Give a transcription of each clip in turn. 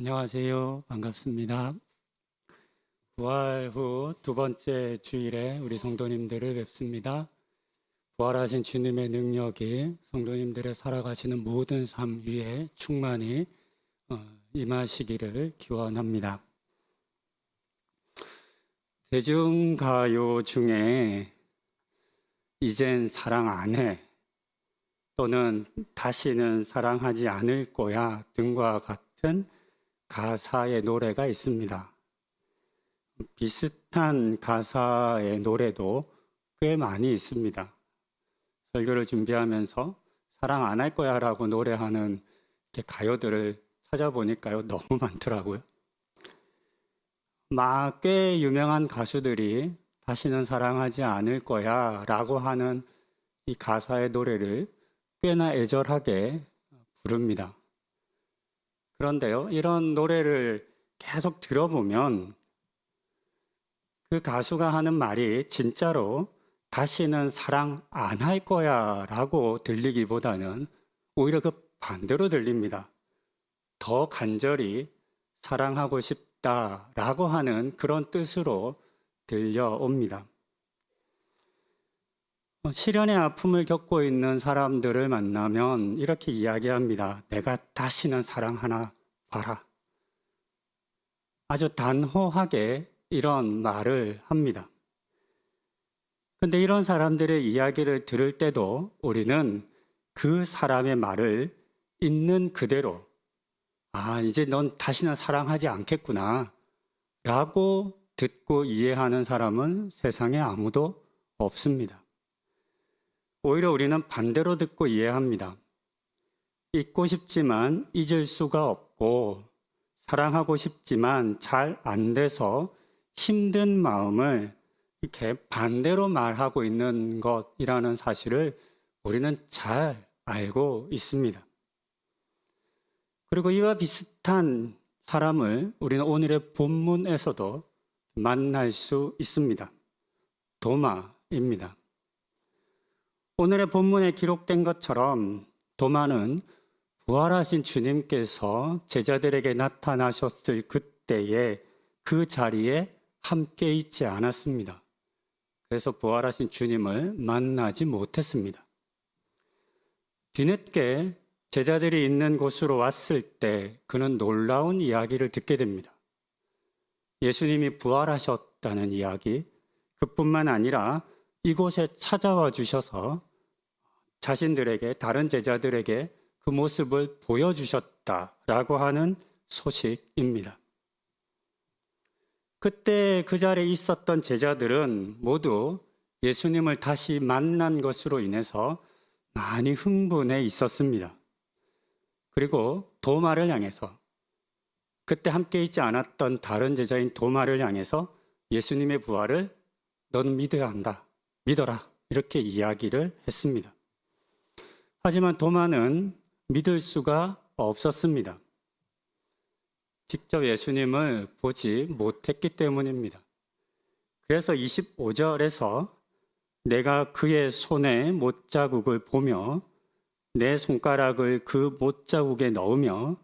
안녕하세요. 반갑습니다. 부활 후 두 번째 주일에 우리 성도님들을 뵙습니다. 부활하신 주님의 능력이 성도님들의 살아가시는 모든 삶 위에 충만히 임하시기를 기원합니다. 대중가요 중에 이젠 사랑 안 해 또는 다시는 사랑하지 않을 거야 등과 같은 가사의 노래가 있습니다. 비슷한 가사의 노래도 꽤 많이 있습니다. 설교를 준비하면서 사랑 안 할 거야 라고 노래하는 가요들을 찾아보니까요, 너무 많더라고요. 꽤 유명한 가수들이 다시는 사랑하지 않을 거야 라고 하는 이 가사의 노래를 꽤나 애절하게 부릅니다. 그런데요, 이런 노래를 계속 들어보면 그 가수가 하는 말이 진짜로 다시는 사랑 안 할 거야 라고 들리기보다는 오히려 그 반대로 들립니다. 더 간절히 사랑하고 싶다 라고 하는 그런 뜻으로 들려옵니다. 시련의 아픔을 겪고 있는 사람들을 만나면 이렇게 이야기합니다. 내가 다시는 사랑하나 봐라. 아주 단호하게 이런 말을 합니다. 근데 이런 사람들의 이야기를 들을 때도 우리는 그 사람의 말을 있는 그대로, 이제 넌 다시는 사랑하지 않겠구나 라고 듣고 이해하는 사람은 세상에 아무도 없습니다. 오히려 우리는 반대로 듣고 이해합니다. 잊고 싶지만 잊을 수가 없고 사랑하고 싶지만 잘 안 돼서 힘든 마음을 이렇게 반대로 말하고 있는 것이라는 사실을 우리는 잘 알고 있습니다. 그리고 이와 비슷한 사람을 우리는 오늘의 본문에서도 만날 수 있습니다. 도마입니다. 오늘의 본문에 기록된 것처럼 도마는 부활하신 주님께서 제자들에게 나타나셨을 그때에 그 자리에 함께 있지 않았습니다. 그래서 부활하신 주님을 만나지 못했습니다. 뒤늦게 제자들이 있는 곳으로 왔을 때 그는 놀라운 이야기를 듣게 됩니다. 예수님이 부활하셨다는 이야기, 그뿐만 아니라 이곳에 찾아와 주셔서 자신들에게, 다른 제자들에게 그 모습을 보여주셨다라고 하는 소식입니다. 그때 그 자리에 있었던 제자들은 모두 예수님을 다시 만난 것으로 인해서 많이 흥분해 있었습니다. 그리고 도마를 향해서, 그때 함께 있지 않았던 다른 제자인 도마를 향해서 예수님의 부활을 너는 믿어야 한다, 믿어라, 이렇게 이야기를 했습니다. 하지만 도마는 믿을 수가 없었습니다. 직접 예수님을 보지 못했기 때문입니다. 그래서 25절에서 내가 그의 손에 못자국을 보며 내 손가락을 그 못자국에 넣으며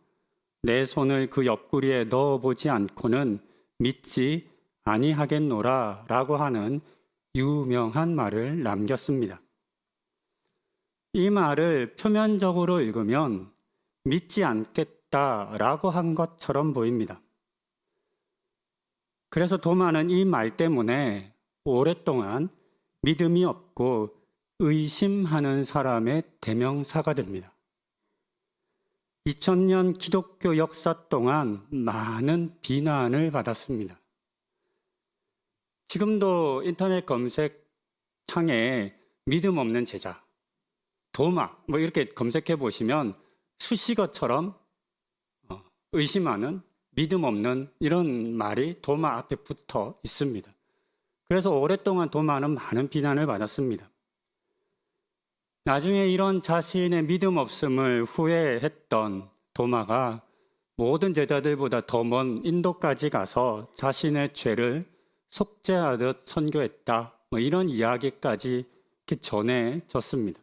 내 손을 그 옆구리에 넣어보지 않고는 믿지 아니하겠노라 라고 하는 유명한 말을 남겼습니다. 이 말을 표면적으로 읽으면 믿지 않겠다라고 한 것처럼 보입니다. 그래서 도마는 이 말 때문에 오랫동안 믿음이 없고 의심하는 사람의 대명사가 됩니다. 2000년 기독교 역사 동안 많은 비난을 받았습니다. 지금도 인터넷 검색창에 믿음 없는 제자, 도마 이렇게 검색해 보시면 수식어처럼 의심하는, 믿음 없는 이런 말이 도마 앞에 붙어 있습니다. 그래서 오랫동안 도마는 많은 비난을 받았습니다. 나중에 이런 자신의 믿음 없음을 후회했던 도마가 모든 제자들보다 더 먼 인도까지 가서 자신의 죄를 속죄하듯 선교했다, 이런 이야기까지 전해졌습니다.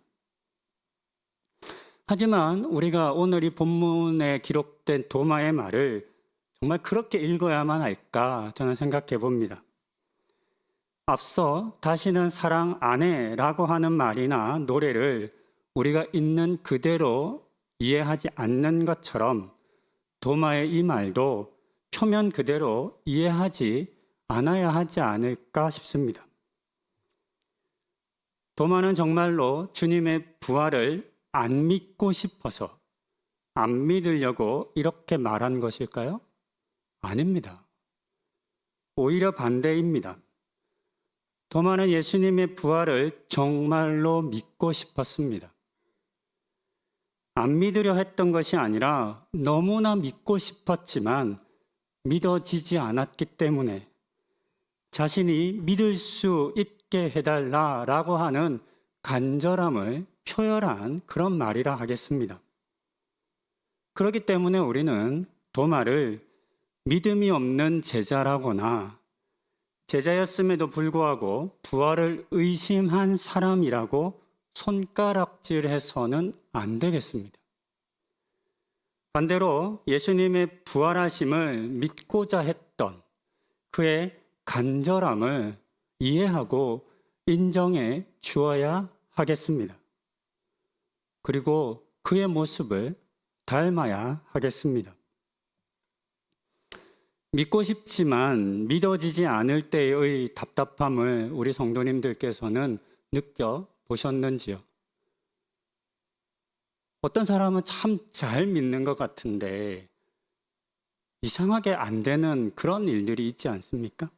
하지만 우리가 오늘 이 본문에 기록된 도마의 말을 정말 그렇게 읽어야만 할까 저는 생각해 봅니다. 앞서 다시는 사랑 안 해라고 하는 말이나 노래를 우리가 있는 그대로 이해하지 않는 것처럼 도마의 이 말도 표면 그대로 이해하지 않아야 하지 않을까 싶습니다. 도마는 정말로 주님의 부활을 안 믿고 싶어서 안 믿으려고 이렇게 말한 것일까요? 아닙니다. 오히려 반대입니다. 도마는 예수님의 부활을 정말로 믿고 싶었습니다. 안 믿으려 했던 것이 아니라 너무나 믿고 싶었지만 믿어지지 않았기 때문에 자신이 믿을 수 있게 해달라라고 하는 간절함을 표현한 그런 말이라 하겠습니다. 그렇기 때문에 우리는 도마를 믿음이 없는 제자라거나 제자였음에도 불구하고 부활을 의심한 사람이라고 손가락질해서는 안 되겠습니다. 반대로 예수님의 부활하심을 믿고자 했던 그의 간절함을 이해하고 인정해 주어야 하겠습니다. 그리고 그의 모습을 닮아야 하겠습니다. 믿고 싶지만 믿어지지 않을 때의 답답함을 우리 성도님들께서는 느껴보셨는지요? 어떤 사람은 참 잘 믿는 것 같은데 이상하게 안 되는 그런 일들이 있지 않습니까?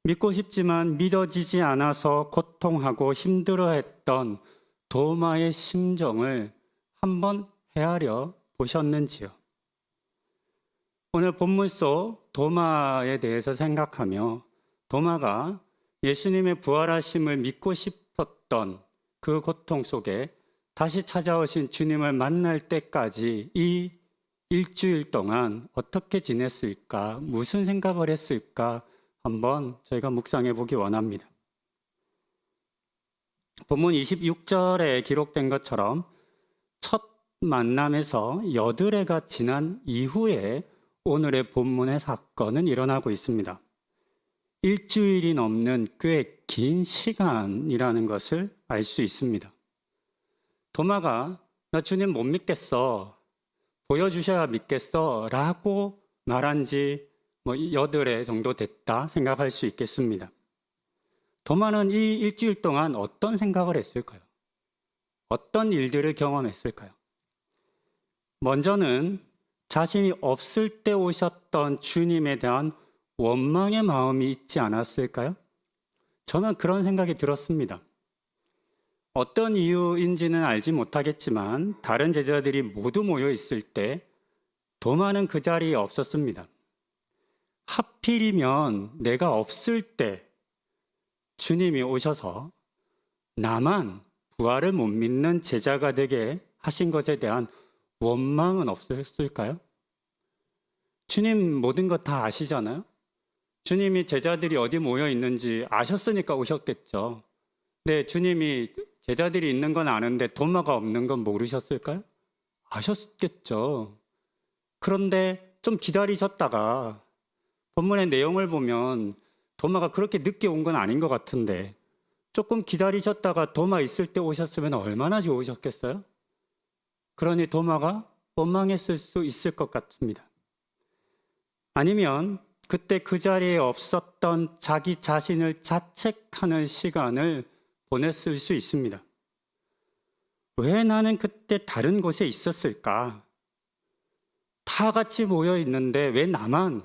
믿고 싶지만 믿어지지 않아서 고통하고 힘들어했던 도마의 심정을 한번 헤아려 보셨는지요? 오늘 본문 속 도마에 대해서 생각하며 도마가 예수님의 부활하심을 믿고 싶었던 그 고통 속에 다시 찾아오신 주님을 만날 때까지 이 일주일 동안 어떻게 지냈을까, 무슨 생각을 했을까 한번 저희가 묵상해 보기 원합니다. 본문 26절에 기록된 것처럼 첫 만남에서 여드레가 지난 이후에 오늘의 본문의 사건은 일어나고 있습니다. 일주일이 넘는 꽤 긴 시간이라는 것을 알 수 있습니다. 도마가 나 주님 못 믿겠어, 보여주셔야 믿겠어 라고 말한 지 여드레 정도 됐다 생각할 수 있겠습니다. 도마는 이 일주일 동안 어떤 생각을 했을까요? 어떤 일들을 경험했을까요? 먼저는 자신이 없을 때 오셨던 주님에 대한 원망의 마음이 있지 않았을까요? 저는 그런 생각이 들었습니다. 어떤 이유인지는 알지 못하겠지만 다른 제자들이 모두 모여 있을 때 도마는 그 자리에 없었습니다. 하필이면 내가 없을 때 주님이 오셔서 나만 부활을 못 믿는 제자가 되게 하신 것에 대한 원망은 없었을까요? 주님 모든 것 다 아시잖아요? 주님이 제자들이 어디 모여 있는지 아셨으니까 오셨겠죠. 네, 주님이 제자들이 있는 건 아는데 도마가 없는 건 모르셨을까요? 아셨겠죠. 그런데 좀 기다리셨다가 본문의 내용을 보면 도마가 그렇게 늦게 온 건 아닌 것 같은데 조금 기다리셨다가 도마 있을 때 오셨으면 얼마나 좋으셨겠어요? 그러니 도마가 원망했을 수 있을 것 같습니다. 아니면 그때 그 자리에 없었던 자기 자신을 자책하는 시간을 보냈을 수 있습니다. 왜 나는 그때 다른 곳에 있었을까? 다 같이 모여 있는데 왜 나만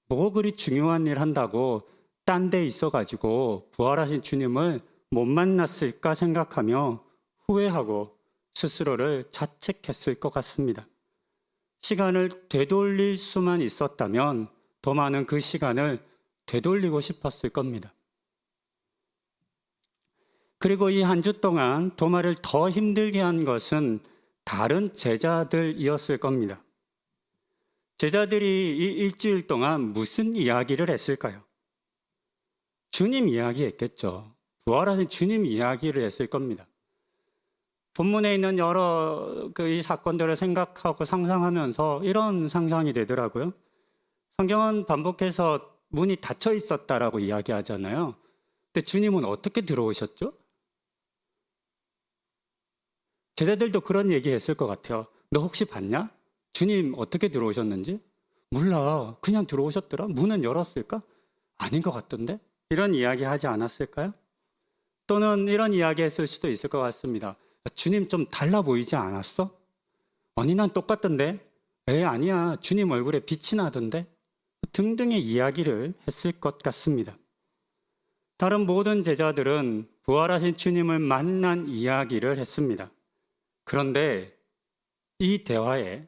뭐 그리 중요한 일 한다고 딴 데 있어가지고 부활하신 주님을 못 만났을까 생각하며 후회하고 스스로를 자책했을 것 같습니다. 시간을 되돌릴 수만 있었다면 도마는 그 시간을 되돌리고 싶었을 겁니다. 그리고 이 한 주 동안 도마를 더 힘들게 한 것은 다른 제자들이었을 겁니다. 제자들이 이 일주일 동안 무슨 이야기를 했을까요? 주님 이야기했겠죠. 부활하신 주님 이야기를 했을 겁니다. 본문에 있는 여러 이 사건들을 생각하고 상상하면서 이런 상상이 되더라고요. 성경은 반복해서 문이 닫혀 있었다라고 이야기하잖아요. 근데 주님은 어떻게 들어오셨죠? 제자들도 그런 얘기했을 것 같아요. 너 혹시 봤냐? 주님 어떻게 들어오셨는지? 몰라. 그냥 들어오셨더라. 문은 열었을까? 아닌 것 같던데? 이런 이야기 하지 않았을까요? 또는 이런 이야기 했을 수도 있을 것 같습니다. 주님 좀 달라 보이지 않았어? 아니, 난 똑같던데? 아니야. 주님 얼굴에 빛이 나던데? 등등의 이야기를 했을 것 같습니다. 다른 모든 제자들은 부활하신 주님을 만난 이야기를 했습니다. 그런데 이 대화에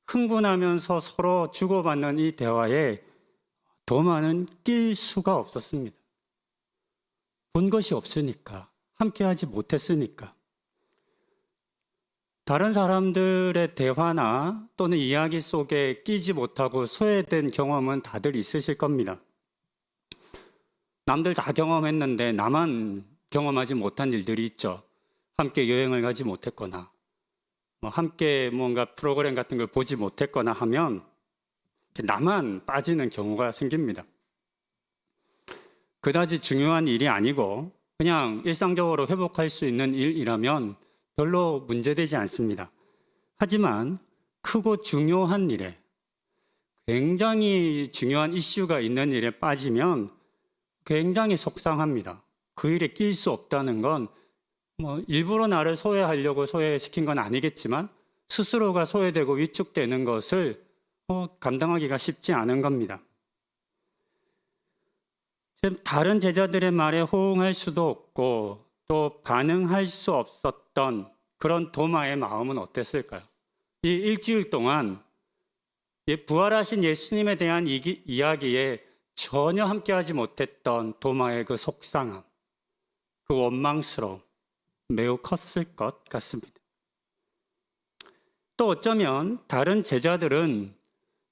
흥분하면서 서로 주고받는 이 대화에 도마는 낄 수가 없었습니다. 본 것이 없으니까, 함께하지 못했으니까. 다른 사람들의 대화나 또는 이야기 속에 끼지 못하고 소외된 경험은 다들 있으실 겁니다. 남들 다 경험했는데 나만 경험하지 못한 일들이 있죠. 함께 여행을 가지 못했거나, 함께 뭔가 프로그램 같은 걸 보지 못했거나 하면 나만 빠지는 경우가 생깁니다. 그다지 중요한 일이 아니고 그냥 일상적으로 회복할 수 있는 일이라면 별로 문제되지 않습니다. 하지만 크고 중요한 일에, 굉장히 중요한 이슈가 있는 일에 빠지면 굉장히 속상합니다. 그 일에 낄 수 없다는 건 일부러 나를 소외하려고 소외시킨 건 아니겠지만 스스로가 소외되고 위축되는 것을 감당하기가 쉽지 않은 겁니다. 다른 제자들의 말에 호응할 수도 없고 또 반응할 수 없었던 그런 도마의 마음은 어땠을까요? 이 일주일 동안 부활하신 예수님에 대한 이야기에 전혀 함께하지 못했던 도마의 그 속상함, 그 원망스러움 매우 컸을 것 같습니다. 또 어쩌면 다른 제자들은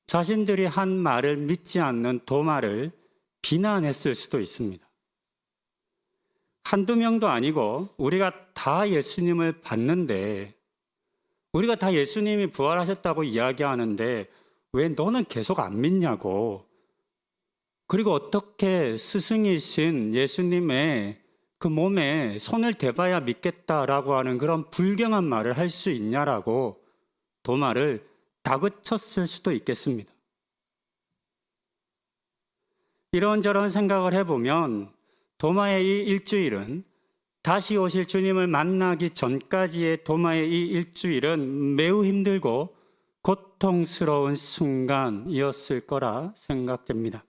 자신들이 한 말을 믿지 않는 도마를 비난했을 수도 있습니다. 한두 명도 아니고 우리가 다 예수님을 봤는데, 우리가 다 예수님이 부활하셨다고 이야기하는데 왜 너는 계속 안 믿냐고, 그리고 어떻게 스승이신 예수님의 그 몸에 손을 대봐야 믿겠다라고 하는 그런 불경한 말을 할 수 있냐라고 도마를 다그쳤을 수도 있겠습니다. 이런저런 생각을 해보면 도마의 이 일주일은, 다시 오실 주님을 만나기 전까지의 도마의 이 일주일은 매우 힘들고 고통스러운 순간이었을 거라 생각됩니다.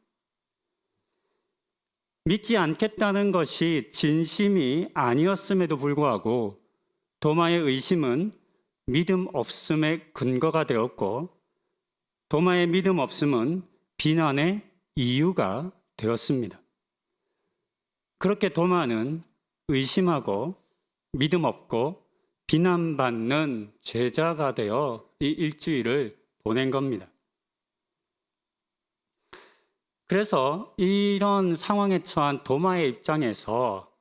믿지 않겠다는 것이 진심이 아니었음에도 불구하고 도마의 의심은 믿음 없음의 근거가 되었고, 도마의 믿음 없음은 비난의 이유가 되었습니다. 그렇게 도마는 의심하고 믿음 없고 비난받는 제자가 되어 이 일주일을 보낸 겁니다. 그래서 이런 상황에 처한 도마의 입장에서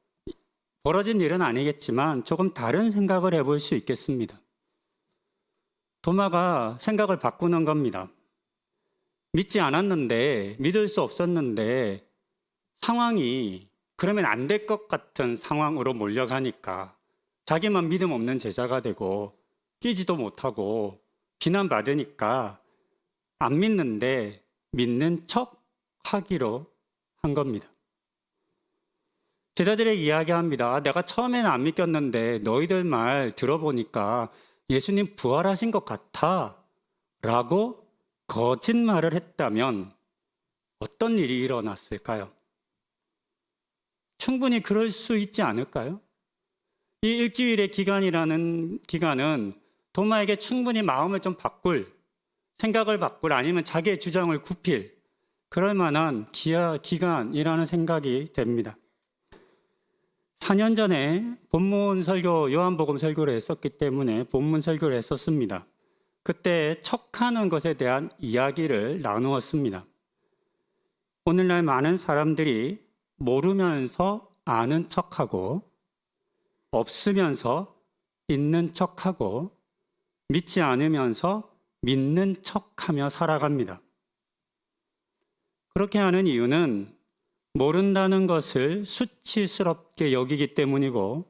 벌어진 일은 아니겠지만 조금 다른 생각을 해볼 수 있겠습니다. 도마가 생각을 바꾸는 겁니다. 믿지 않았는데, 믿을 수 없었는데 상황이 그러면 안 될 것 같은 상황으로 몰려가니까 자기만 믿음 없는 제자가 되고 끼지도 못하고 비난받으니까 안 믿는데 믿는 척 하기로 한 겁니다. 제자들에게 이야기합니다. 내가 처음에는 안 믿겼는데 너희들 말 들어보니까 예수님 부활하신 것 같아 라고 거짓말을 했다면 어떤 일이 일어났을까요? 충분히 그럴 수 있지 않을까요? 이 일주일의 기간이라는 기간은 도마에게 충분히 마음을 좀 바꿀, 생각을 바꿀, 아니면 자기의 주장을 굽힐 그럴 만한 기간이라는 생각이 됩니다. 4년 전에 본문 설교, 요한복음 설교를 했었기 때문에 본문 설교를 했었습니다. 그때 척하는 것에 대한 이야기를 나누었습니다. 오늘날 많은 사람들이 모르면서 아는 척하고 없으면서 있는 척하고 믿지 않으면서 믿는 척하며 살아갑니다. 그렇게 하는 이유는 모른다는 것을 수치스럽게 여기기 때문이고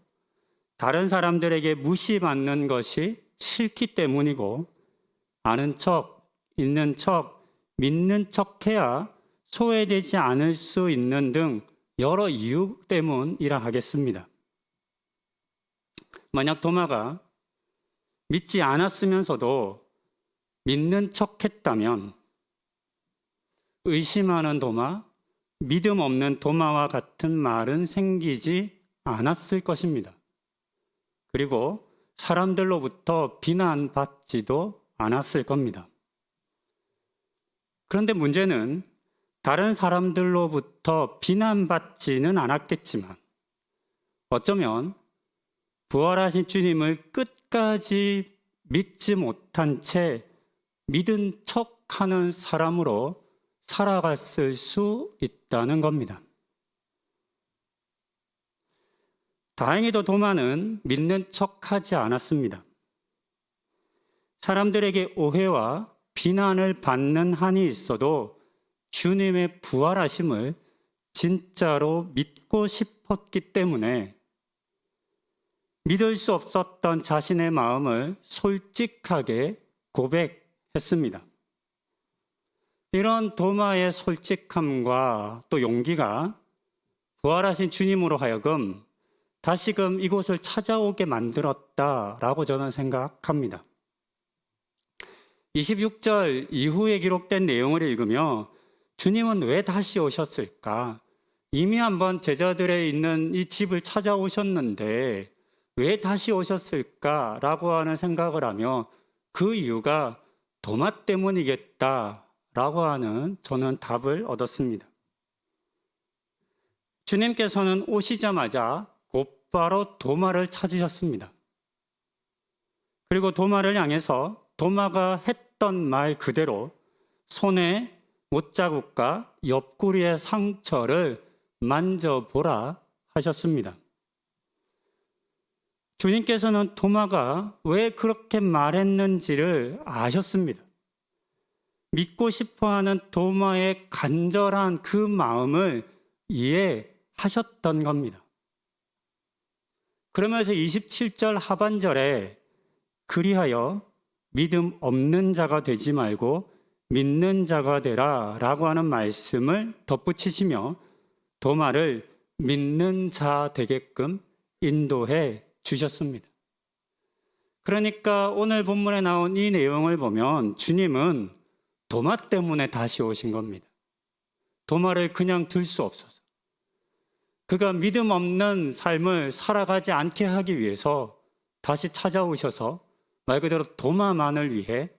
다른 사람들에게 무시받는 것이 싫기 때문이고 아는 척, 있는 척, 믿는 척해야 소외되지 않을 수 있는 등 여러 이유 때문이라 하겠습니다. 만약 도마가 믿지 않았으면서도 믿는 척했다면 의심하는 도마, 믿음 없는 도마와 같은 말은 생기지 않았을 것입니다. 그리고 사람들로부터 비난받지도 않았을 겁니다. 그런데 문제는 다른 사람들로부터 비난받지는 않았겠지만 어쩌면 부활하신 주님을 끝까지 믿지 못한 채 믿은 척하는 사람으로 살아갔을 수 있다는 겁니다. 다행히도 도마는 믿는 척하지 않았습니다. 사람들에게 오해와 비난을 받는 한이 있어도 주님의 부활하심을 진짜로 믿고 싶었기 때문에 믿을 수 없었던 자신의 마음을 솔직하게 고백했습니다. 이런 도마의 솔직함과 또 용기가 부활하신 주님으로 하여금 다시금 이곳을 찾아오게 만들었다라고 저는 생각합니다. 26절 이후에 기록된 내용을 읽으며 주님은 왜 다시 오셨을까? 이미 한번 제자들의 있는 이 집을 찾아오셨는데 왜 다시 오셨을까라고 하는 생각을 하며 그 이유가 도마 때문이겠다라고 하는 저는 답을 얻었습니다. 주님께서는 오시자마자 곧바로 도마를 찾으셨습니다. 그리고 도마를 향해서 도마가 했던 말 그대로 손에 못자국과 옆구리의 상처를 만져보라 하셨습니다. 주님께서는 도마가 왜 그렇게 말했는지를 아셨습니다. 믿고 싶어하는 도마의 간절한 그 마음을 이해하셨던 겁니다. 그러면서 27절 하반절에 그리하여 믿음 없는 자가 되지 말고 믿는 자가 되라 라고 하는 말씀을 덧붙이시며 도마를 믿는 자 되게끔 인도해 주셨습니다. 그러니까 오늘 본문에 나온 이 내용을 보면 주님은 도마 때문에 다시 오신 겁니다. 도마를 그냥 둘 수 없어서. 그가 믿음 없는 삶을 살아가지 않게 하기 위해서 다시 찾아오셔서 말 그대로 도마만을 위해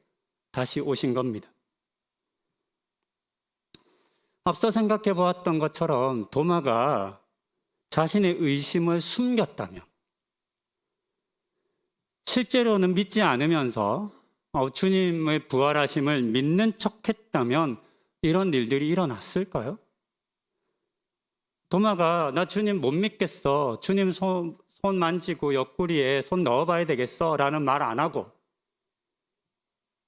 다시 오신 겁니다. 앞서 생각해 보았던 것처럼 도마가 자신의 의심을 숨겼다면 실제로는 믿지 않으면서 주님의 부활하심을 믿는 척했다면 이런 일들이 일어났을까요? 도마가 나 주님 못 믿겠어. 주님 손 만지고 옆구리에 손 넣어봐야 되겠어 라는 말 안 하고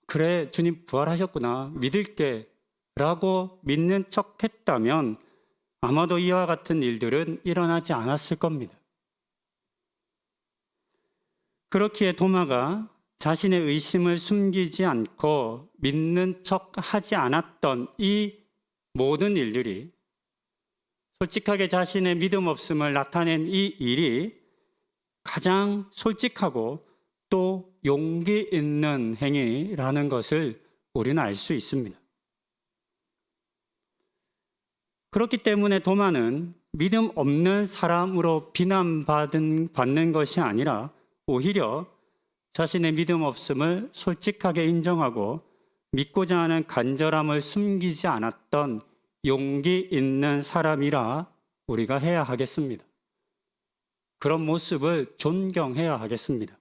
그래 주님 부활하셨구나 믿을게 라고 믿는 척 했다면 아마도 이와 같은 일들은 일어나지 않았을 겁니다. 그렇기에 도마가 자신의 의심을 숨기지 않고 믿는 척 하지 않았던 이 모든 일들이 솔직하게 자신의 믿음 없음을 나타낸 이 일이 가장 솔직하고 또 용기 있는 행위라는 것을 우리는 알 수 있습니다. 그렇기 때문에 도마는 믿음 없는 사람으로 비난받는 것이 아니라 오히려 자신의 믿음 없음을 솔직하게 인정하고 믿고자 하는 간절함을 숨기지 않았던 용기 있는 사람이라 우리가 해야 하겠습니다. 그런 모습을 존경해야 하겠습니다.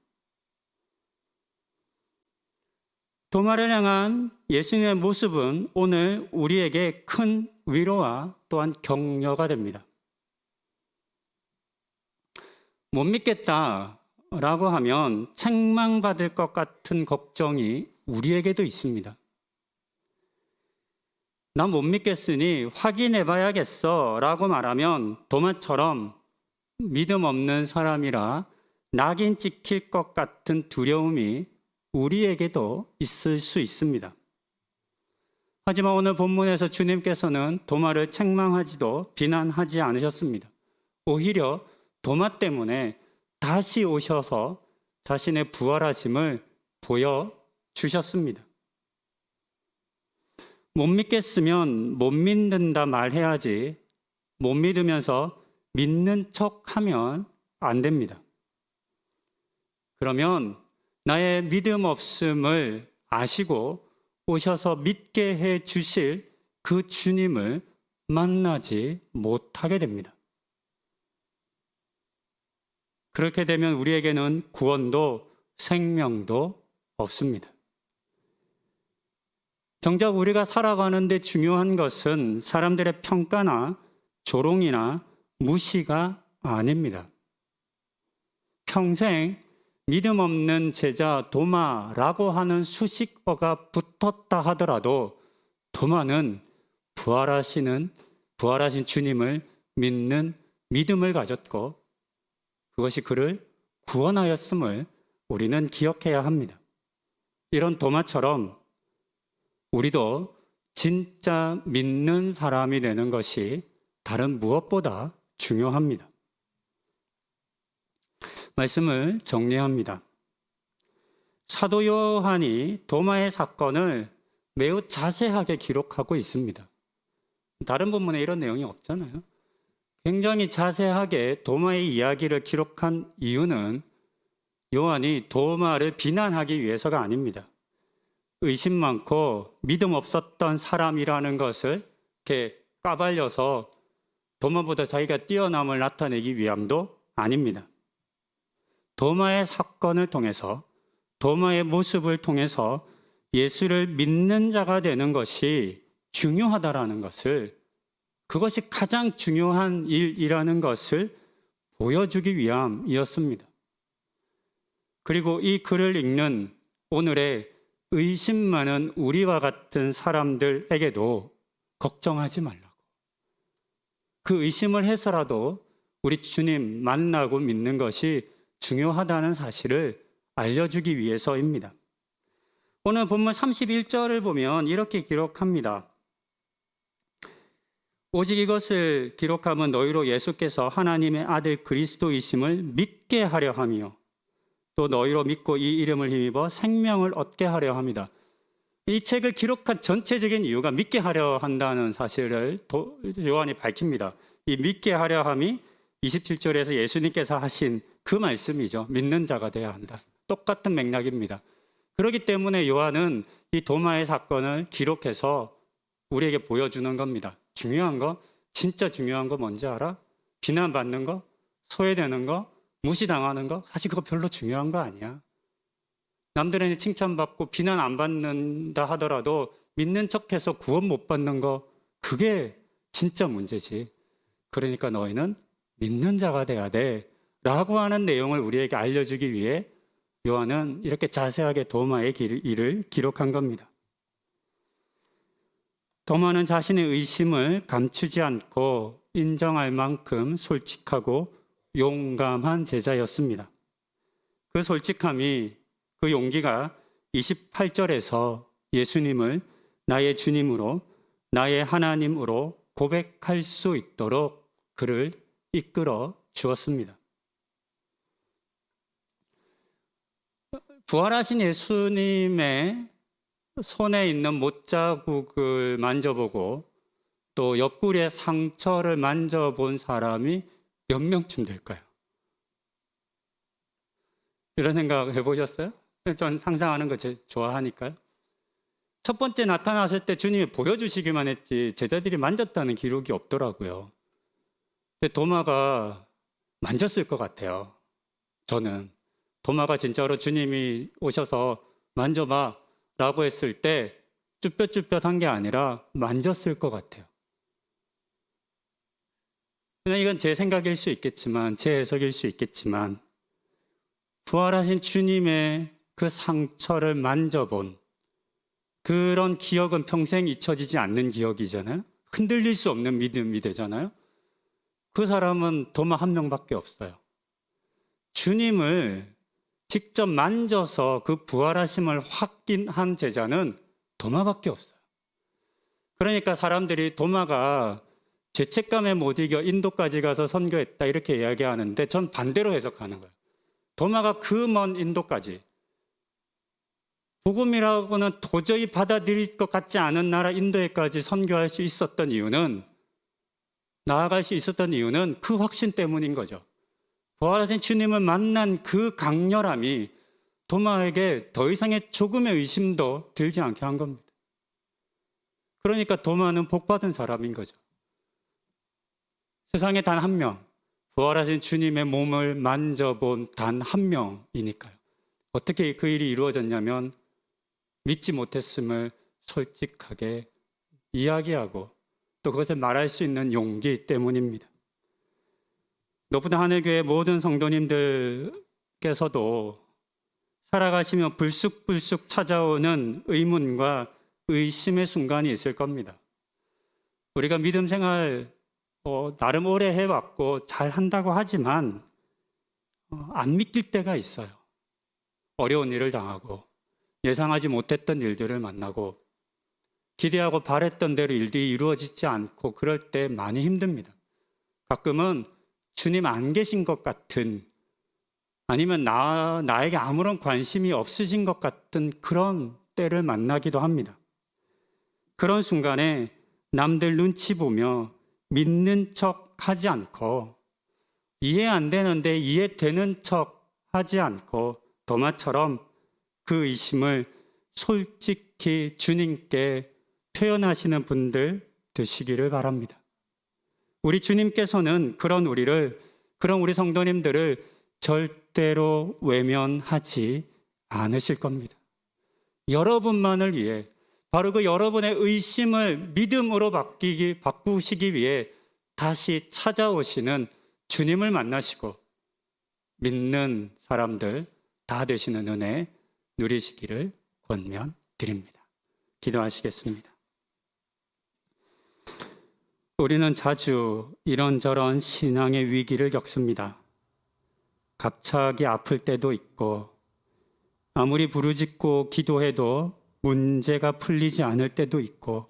도마를 향한 예수님의 모습은 오늘 우리에게 큰 위로와 또한 격려가 됩니다. 못 믿겠다. 라고 하면 책망받을 것 같은 걱정이 우리에게도 있습니다. 난 못 믿겠으니 확인해 봐야겠어 라고 말하면 도마처럼 믿음 없는 사람이라 낙인 찍힐 것 같은 두려움이 우리에게도 있을 수 있습니다. 하지만 오늘 본문에서 주님께서는 도마를 책망하지도 비난하지 않으셨습니다. 오히려 도마 때문에 다시 오셔서 자신의 부활하심을 보여주셨습니다. 못 믿겠으면 못 믿는다 말해야지 못 믿으면서 믿는 척하면 안 됩니다. 그러면 나의 믿음 없음을 아시고 오셔서 믿게 해 주실 그 주님을 만나지 못하게 됩니다. 그렇게 되면 우리에게는 구원도 생명도 없습니다. 정작 우리가 살아가는데 중요한 것은 사람들의 평가나 조롱이나 무시가 아닙니다. 평생 믿음 없는 제자 도마라고 하는 수식어가 붙었다 하더라도 도마는 부활하신 주님을 믿는 믿음을 가졌고 그것이 그를 구원하였음을 우리는 기억해야 합니다. 이런 도마처럼 우리도 진짜 믿는 사람이 되는 것이 다른 무엇보다 중요합니다. 말씀을 정리합니다. 사도 요한이 도마의 사건을 매우 자세하게 기록하고 있습니다. 다른 본문에 이런 내용이 없잖아요. 굉장히 자세하게 도마의 이야기를 기록한 이유는 요한이 도마를 비난하기 위해서가 아닙니다. 의심 많고 믿음 없었던 사람이라는 것을 이렇게 까발려서 도마보다 자기가 뛰어남을 나타내기 위함도 아닙니다. 도마의 사건을 통해서 도마의 모습을 통해서 예수를 믿는 자가 되는 것이 중요하다라는 것을 그것이 가장 중요한 일이라는 것을 보여주기 위함이었습니다. 그리고 이 글을 읽는 오늘의 의심 많은 우리와 같은 사람들에게도 걱정하지 말라고. 그 의심을 해서라도 우리 주님 만나고 믿는 것이 중요하다는 사실을 알려주기 위해서입니다. 오늘 본문 31절을 보면 이렇게 기록합니다. 오직 이것을 기록하면 너희로 예수께서 하나님의 아들 그리스도이심을 믿게 하려 하며 또 너희로 믿고 이 이름을 힘입어 생명을 얻게 하려 합니다. 이 책을 기록한 전체적인 이유가 믿게 하려 한다는 사실을 요한이 밝힙니다. 이 믿게 하려 함이 27절에서 예수님께서 하신 그 말씀이죠. 믿는 자가 되어야 한다. 똑같은 맥락입니다. 그렇기 때문에 요한은 이 도마의 사건을 기록해서 우리에게 보여주는 겁니다. 중요한 거, 진짜 중요한 거 뭔지 알아? 비난받는 거, 소외되는 거, 무시당하는 거, 사실 그거 별로 중요한 거 아니야. 남들에게 칭찬받고 비난 안 받는다 하더라도 믿는 척해서 구원 못 받는 거, 그게 진짜 문제지. 그러니까 너희는 믿는 자가 돼야 돼 라고 하는 내용을 우리에게 알려주기 위해 요한은 이렇게 자세하게 도마의 일을 기록한 겁니다. 도마는 자신의 의심을 감추지 않고 인정할 만큼 솔직하고 용감한 제자였습니다. 그 솔직함이, 그 용기가 28절에서 예수님을 나의 주님으로, 나의 하나님으로 고백할 수 있도록 그를 이끌어 주었습니다. 부활하신 예수님의 손에 있는 못자국을 만져보고 또 옆구리의 상처를 만져본 사람이 몇 명쯤 될까요? 이런 생각 해보셨어요? 전 상상하는 거 좋아하니까요. 첫 번째 나타났을 때 주님이 보여주시기만 했지 제자들이 만졌다는 기록이 없더라고요. 근데 도마가 만졌을 것 같아요. 저는 도마가 진짜로 주님이 오셔서 만져봐 라고 했을 때 쭈뼛쭈뼛한 게 아니라 만졌을 것 같아요. 그냥 이건 제 생각일 수 있겠지만, 제 해석일 수 있겠지만 부활하신 주님의 그 상처를 만져본 그런 기억은 평생 잊혀지지 않는 기억이잖아요. 흔들릴 수 없는 믿음이 되잖아요. 그 사람은 도마 한 명밖에 없어요. 주님을 직접 만져서 그 부활하심을 확인한 제자는 도마밖에 없어요. 그러니까 사람들이 도마가 죄책감에 못 이겨 인도까지 가서 선교했다 이렇게 이야기하는데 전 반대로 해석하는 거예요. 도마가 그 먼 인도까지, 복음이라고는 도저히 받아들일 것 같지 않은 나라 인도에까지 선교할 수 있었던 이유는, 나아갈 수 있었던 이유는 그 확신 때문인 거죠. 부활하신 주님을 만난 그 강렬함이 도마에게 더 이상의 조금의 의심도 들지 않게 한 겁니다. 그러니까 도마는 복받은 사람인 거죠. 세상에 단 한 명, 부활하신 주님의 몸을 만져본 단 한 명이니까요. 어떻게 그 일이 이루어졌냐면 믿지 못했음을 솔직하게 이야기하고 또 그것을 말할 수 있는 용기 때문입니다. 높은 하늘교회 모든 성도님들께서도 살아가시며 불쑥불쑥 찾아오는 의문과 의심의 순간이 있을 겁니다. 우리가 믿음 생활 나름 오래 해왔고 잘 한다고 하지만 안 믿길 때가 있어요. 어려운 일을 당하고 예상하지 못했던 일들을 만나고 기대하고 바랬던 대로 일들이 이루어지지 않고 그럴 때 많이 힘듭니다. 가끔은 주님 안 계신 것 같은, 아니면 나에게 아무런 관심이 없으신 것 같은 그런 때를 만나기도 합니다. 그런 순간에 남들 눈치 보며 믿는 척 하지 않고 이해 안 되는데 이해되는 척 하지 않고 도마처럼 그 의심을 솔직히 주님께 표현하시는 분들 되시기를 바랍니다. 우리 주님께서는 그런 우리 성도님들을 절대로 외면하지 않으실 겁니다. 여러분만을 위해, 바로 그 여러분의 의심을 믿음으로 바꾸시기 위해 다시 찾아오시는 주님을 만나시고 믿는 사람들 다 되시는 은혜 누리시기를 권면드립니다. 기도하시겠습니다. 우리는 자주 이런저런 신앙의 위기를 겪습니다. 갑자기 아플 때도 있고 아무리 부르짖고 기도해도 문제가 풀리지 않을 때도 있고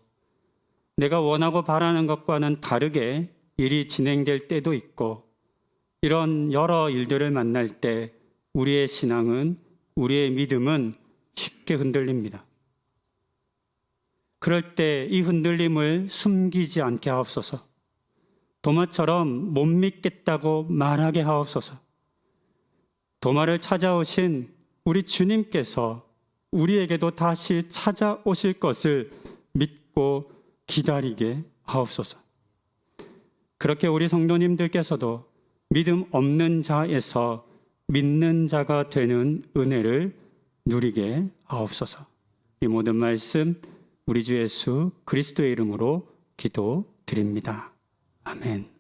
내가 원하고 바라는 것과는 다르게 일이 진행될 때도 있고 이런 여러 일들을 만날 때 우리의 신앙은, 우리의 믿음은 쉽게 흔들립니다. 그럴 때 이 흔들림을 숨기지 않게 하옵소서. 도마처럼 못 믿겠다고 말하게 하옵소서. 도마를 찾아오신 우리 주님께서 우리에게도 다시 찾아오실 것을 믿고 기다리게 하옵소서. 그렇게 우리 성도님들께서도 믿음 없는 자에서 믿는 자가 되는 은혜를 누리게 하옵소서. 이 모든 말씀 우리 주 예수 그리스도의 이름으로 기도드립니다. 아멘.